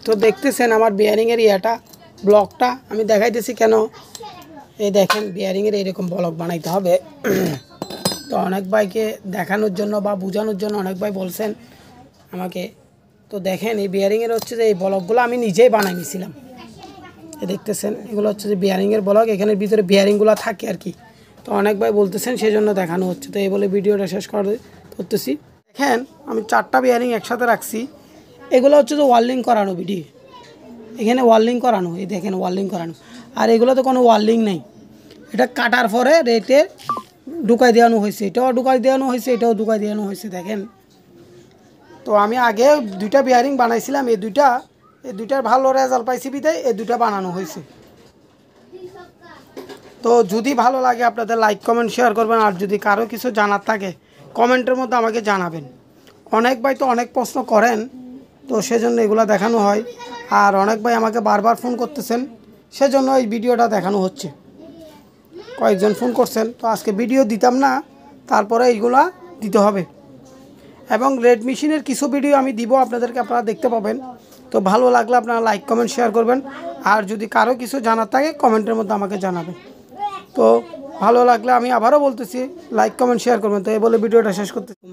তো দেখতেছেন আমার বিয়ারিংয়ের ইয়াটা ব্লকটা আমি দেখাইতেছি কেন, এই দেখেন বিয়ারিংয়ের এইরকম ব্লক বানাইতে হবে। তো অনেক ভাইকে দেখানোর জন্য বা বোঝানোর জন্য অনেক ভাই বলছেন আমাকে। তো দেখেন এই বিয়ারিংয়ের হচ্ছে যে এই ব্লকগুলো আমি নিজেই বানাই নিয়েছিলাম। দেখতেছেন এগুলো হচ্ছে যে বিয়ারিংয়ের ব্লক, এখানের ভিতরে বিয়ারিংগুলো থাকে আর কি। তো অনেক ভাই বলতেছেন সেই জন্য দেখানো হচ্ছে। তো এই বলে ভিডিওটা শেষ করতেছি। দেখেন আমি 4টা বিয়ারিং একসাথে রাখছি। এগুলো হচ্ছে যে ওয়ার্লিং করানো ভিডিও, এখানে ওয়ার্লিং করানো, এই দেখেন ওয়ার্লিং করানো। আর এগুলো তো কোনো ওয়ার্লিং নেই, এটা কাটার পরে রেটে ঢুকাই দেওয়ানো হয়েছে, এটাও ঢুকাই দেওয়ানো হয়েছে, এটাও ঢুকাই দেওয়ানো হয়েছে দেখেন। তো আমি আগে 2টা বিয়ারিং বানাইছিলাম, এই দুইটার ভালো রেজাল্ট পাইছি বিধায় এই 2টা বানানো হয়েছে। তো যদি ভালো লাগে আপনাদের লাইক কমেন্ট শেয়ার করবেন। আর যদি কারো কিছু জানার থাকে কমেন্টের মধ্যে আমাকে জানাবেন। অনেক ভাই তো অনেক প্রশ্ন করেন, তো সেজন্য এগুলো দেখানো হয়। আর অনেক ভাই আমাকে বারবার ফোন করতেছেন, সেজন্য এই ভিডিওটা দেখানো হচ্ছে। কয়েকজন ফোন করছেন, তো আজকে ভিডিও দিতাম না, তারপরে এইগুলা দিতে হবে। এবং রেড মেশিনের কিছু ভিডিও আমি দিব আপনাদেরকে, আপনারা দেখতে পাবেন। তো ভালো লাগলে আপনারা লাইক কমেন্ট শেয়ার করবেন। আর যদি কারো কিছু জানার থাকে কমেন্টের মধ্যে আমাকে জানাবেন। তো ভালো লাগলে আমি আবারও বলতেছি লাইক কমেন্ট শেয়ার করবেন। তো এই বলে ভিডিওটা শেষ করতেছি।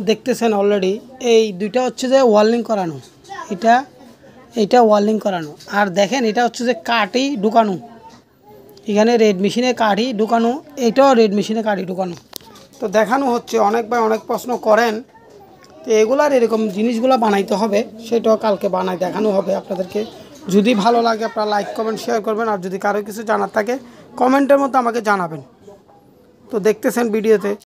দেখতেছেন অলরেডি এই 2টা হচ্ছে যে ওয়ার্লিং করানো, এইটা ওয়ার্লিং করানো। আর দেখেন এটা হচ্ছে যে কাঠই ঢুকানো, এখানে রেড মেশিনে কাঠি ঢুকানো, এটাও রেড মেশিনে কাঠি ঢুকানো। তো দেখানো হচ্ছে, অনেক ভাই অনেক প্রশ্ন করেন। তো এগুলার এরকম জিনিসগুলো বানাইতে হবে, সেটাও কালকে বানাই দেখানো হবে আপনাদেরকে। যদি ভালো লাগে আপনারা লাইক কমেন্ট শেয়ার করবেন। আর যদি কারো কিছু জানার থাকে কমেন্টের মধ্যে আমাকে জানাবেন। তো দেখতেছেন ভিডিওতে